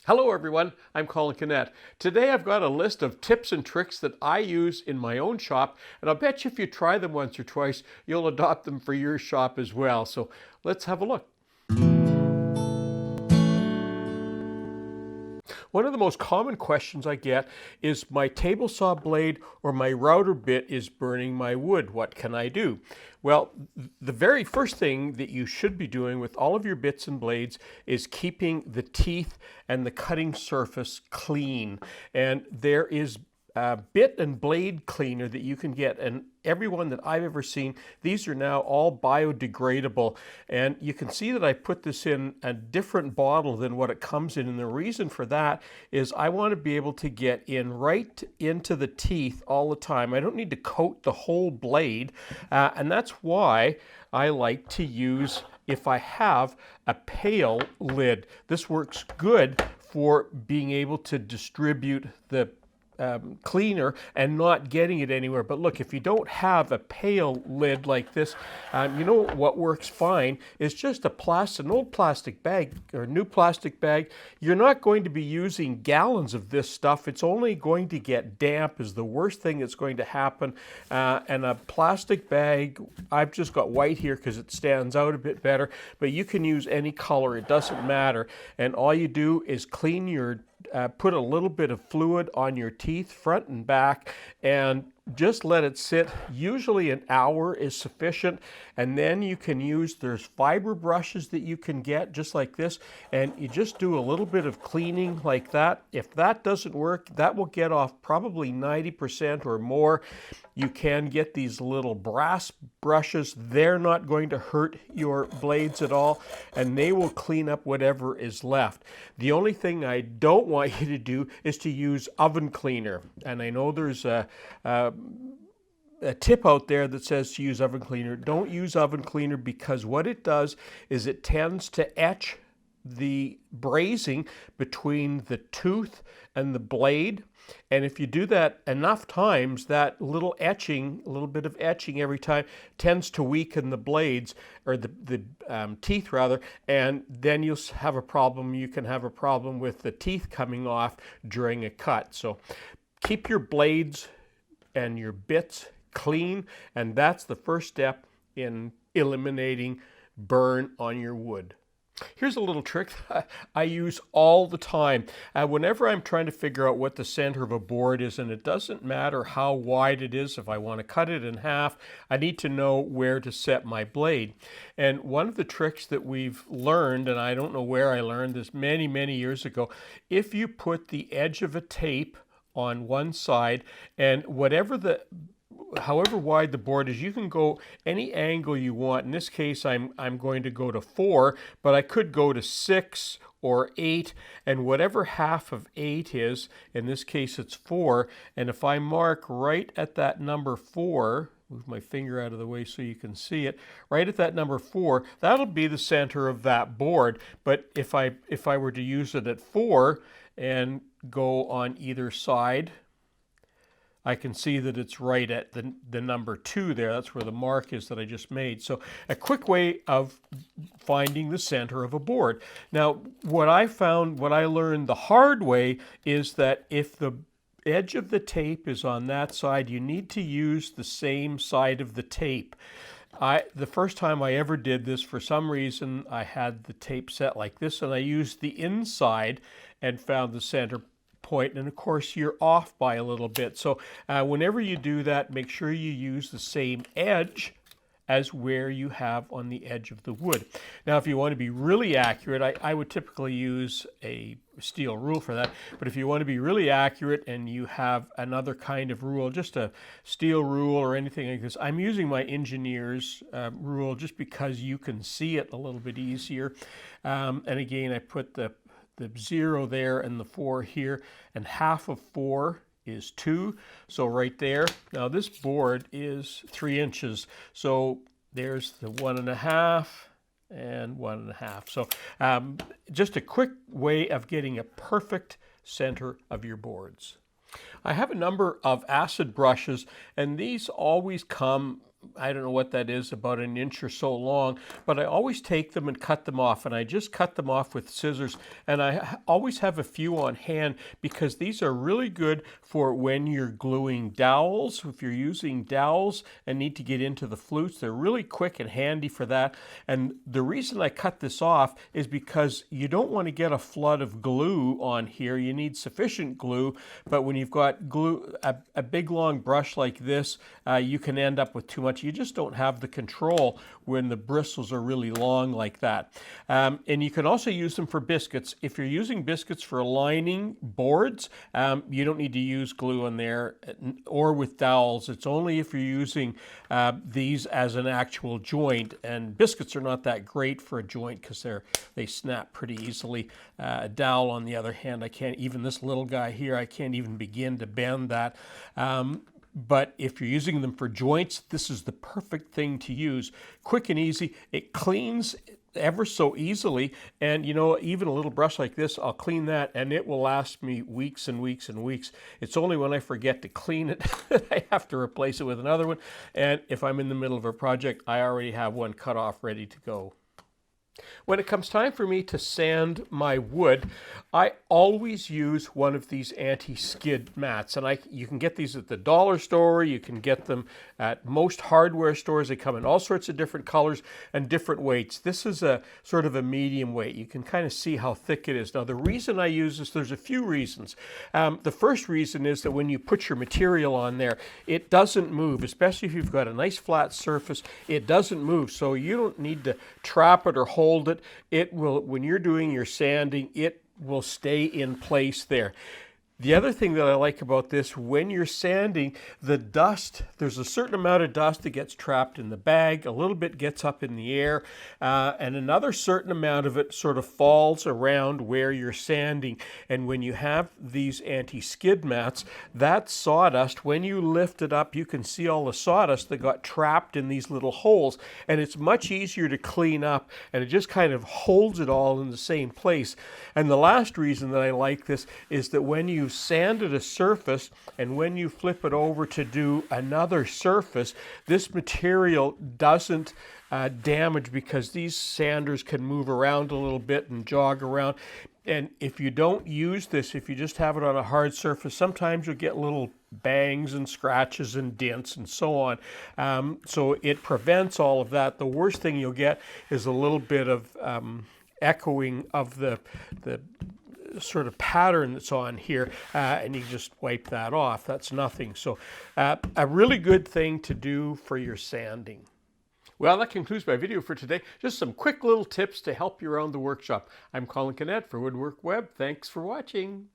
Hello everyone, I'm Colin Kinnett. Today I've got a list of tips and tricks that I use in my own shop, and I'll bet you if you try them once or twice, you'll adopt them for your shop as well. So let's have a look. One of the most common questions I get is my table saw blade or my router bit is burning my wood. What can I do? Well, the very first thing that you should be doing with all of your bits and blades is keeping the teeth and the cutting surface clean. And there is bit and blade cleaner that you can get, and every one that I've ever seen, these are now all biodegradable, and you can see that I put this in a different bottle than what it comes in, and the reason for that is I want to be able to get in right into the teeth all the time. I don't need to coat the whole blade, and that's why I like to use, if I have a pail lid. This works good for being able to distribute the cleaner and not getting it anywhere. But look, if you don't have a pail lid like this, you know what works fine is just an old plastic bag or a new plastic bag. You're not going to be using gallons of this stuff. It's only going to get damp is the worst thing that's going to happen. And a plastic bag, I've just got white here because it stands out a bit better, but you can use any color, it doesn't matter. And all you do is clean your put a little bit of fluid on your teeth, front and back, and just let it sit. Usually an hour is sufficient, and then you can use, there's fiber brushes that you can get just like this, and you just do a little bit of cleaning like that. If that doesn't work, that will get off probably 90% or more. You can get these little brass brushes. They're not going to hurt your blades at all, and they will clean up whatever is left. The only thing I don't want you to do is to use oven cleaner, and I know there's a tip out there that says to use oven cleaner. Don't use oven cleaner because what it does is it tends to etch the brazing between the tooth and the blade. And if you do that enough times, that little bit of etching every time tends to weaken the blades, or the teeth rather, and then you'll have a problem. You can have a problem with the teeth coming off during a cut. So keep your blades and your bits clean, and that's the first step in eliminating burn on your wood. Here's a little trick I use all the time. Whenever I'm trying to figure out what the center of a board is, and it doesn't matter how wide it is, if I want to cut it in half, I need to know where to set my blade. And one of the tricks that we've learned, and I don't know where I learned this many, many years ago, if you put the edge of a tape on one side, and however wide the board is, you can go any angle you want. In this case, I'm going to go to 4, but I could go to 6 or 8, and whatever half of 8 is, in this case it's 4, and if I mark right at that number 4, move my finger out of the way so you can see it, right at that number 4, that'll be the center of that board. But if I were to use it at 4 and go on either side, I can see that it's right at the number 2 there. That's where the mark is that I just made. So a quick way of finding the center of a board. Now, what I learned the hard way is that if the edge of the tape is on that side, you need to use the same side of the tape. The first time I ever did this, for some reason, I had the tape set like this, and I used the inside and found the center point, and of course you're off by a little bit. So whenever you do that, make sure you use the same edge as where you have on the edge of the wood. Now, if you want to be really accurate, I would typically use a steel rule for that, but if you want to be really accurate and you have another kind of rule, just a steel rule or anything like this, I'm using my engineer's rule just because you can see it a little bit easier. And again, I put the 0 there and the 4 here, and half of 4 is 2, so right there. Now this board is 3 inches, so there's the 1.5 and 1.5. So just a quick way of getting a perfect center of your boards. I have a number of acid brushes, and these always come I don't know what that is, about an inch or so long, but I always take them and cut them off, and I just cut them off with scissors, and I always have a few on hand because these are really good for when you're gluing dowels. If you're using dowels and need to get into the flutes, they're really quick and handy for that. And the reason I cut this off is because you don't want to get a flood of glue on here. You need sufficient glue, but when you've got glue, a big long brush like this, you can end up with too much. You just don't have the control when the bristles are really long like that. And you can also use them for biscuits. If you're using biscuits for lining boards, you don't need to use glue in there, or with dowels. It's only if you're using these as an actual joint, and biscuits are not that great for a joint because they snap pretty easily. A dowel, on the other hand, I can't, even this little guy here, I can't even begin to bend that. But if you're using them for joints, this is the perfect thing to use. Quick and easy. It cleans ever so easily, and you know, even a little brush like this, I'll clean that and it will last me weeks and weeks and weeks. It's only when I forget to clean it that I have to replace it with another one, and if I'm in the middle of a project, I already have one cut off ready to go. When it comes time for me to sand my wood, I always use one of these anti-skid mats, and you can get these at the dollar store. You can get them at most hardware stores. They come in all sorts of different colors and different weights. This is a sort of a medium weight. You can kind of see how thick it is. Now, the reason I use this, there's a few reasons. The first reason is that when you put your material on there, it doesn't move, especially if you've got a nice flat surface. It doesn't move, so you don't need to trap it or hold it. It will, when you're doing your sanding, it will stay in place there. The other thing that I like about this, when you're sanding, the dust, there's a certain amount of dust that gets trapped in the bag, a little bit gets up in the air, and another certain amount of it sort of falls around where you're sanding. And when you have these anti-skid mats, that sawdust, when you lift it up, you can see all the sawdust that got trapped in these little holes, and it's much easier to clean up, and it just kind of holds it all in the same place. And the last reason that I like this is that when you sanded a surface and when you flip it over to do another surface, this material doesn't damage, because these sanders can move around a little bit and jog around. And if you don't use this, if you just have it on a hard surface, sometimes you'll get little bangs and scratches and dents and so on. So it prevents all of that. The worst thing you'll get is a little bit of echoing of the sort of pattern that's on here, and you just wipe that off. That's nothing. So a really good thing to do for your sanding. Well, that concludes my video for today. Just some quick little tips to help you around the workshop. I'm Colin Canet for Woodwork Web. Thanks for watching.